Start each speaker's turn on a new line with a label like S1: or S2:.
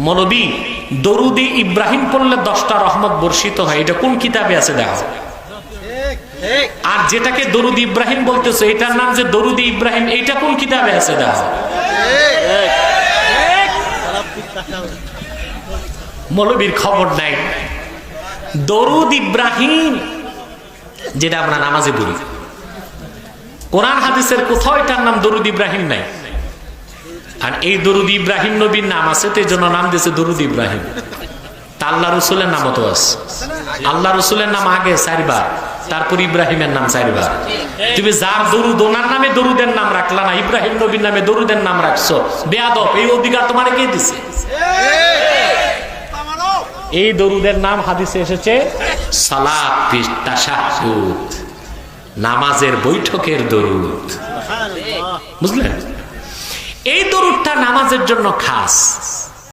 S1: মৌলবী দরুদে ইব্রাহিম পড়লে 10টা রহমত বর্ষিত হয়, এটা কোন কিতাবে আছে দেখো। আর যেটাকে দরুদ ইব্রাহিম বলতেছে এটার নাম যে দরুদ ইব্রাহিম, এইটা কোন কিতাবে আছে দেখো। মৌলবীর খবর নাই। দরুদ ইব্রাহিম যেটা আমরা নামাজে পড়ি, কোরআন হাদিসের কোথাও এটার নাম দরুদ ইব্রাহিম নাই। আর এই দরুদ ইব্রাহিম নবীর নাম আছে, তো এই জন্য নাম দিয়েছে দরুদ ইব্রাহিম। তা আল্লাহ রসুলের নামও তো আছে। আল্লাহ রসুলের নাম আগে 4 বার, তারপর ইব্রাহিমের নাম 4 বার। তুমি যার দরুদ ওনার নামে দরুদের নাম রাখলা না, ইব্রাহিম নবীর নামে দরুদের নাম রাখছো, বেয়াদব। এই অধিকার তোমার কে দিছে? এই দরুদের নাম হাদিসে এসেছে সালাত ফিস তাশাহুদ, নামাজের বৈঠকের দরুদ। বুঝলেন? এই দরুদটা নামাজের জন্য খাস।